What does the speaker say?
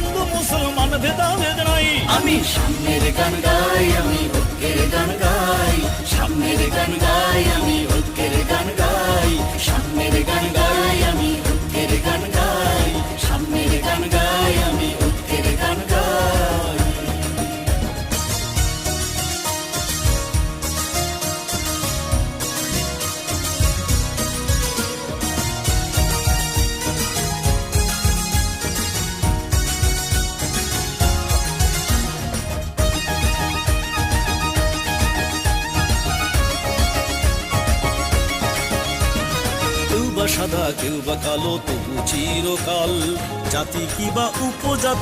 হিন্দু মুসলমান ভেদাভেদ নাই। আমি সাম্যের গান গাই, আমি ঐক্যের গান গাই, সাম্যের গান গাই, আমি ঐক্যের গান গাই, সাম্যের গান গাই, আমি ঐক্যের গান গাই, সাম্যের গান গাই, আমি ঐক্যের গান গাই। কেউ বা সাদা কেউ বা কালো, তবু চিরকাল জাতি কি বা উপজাতি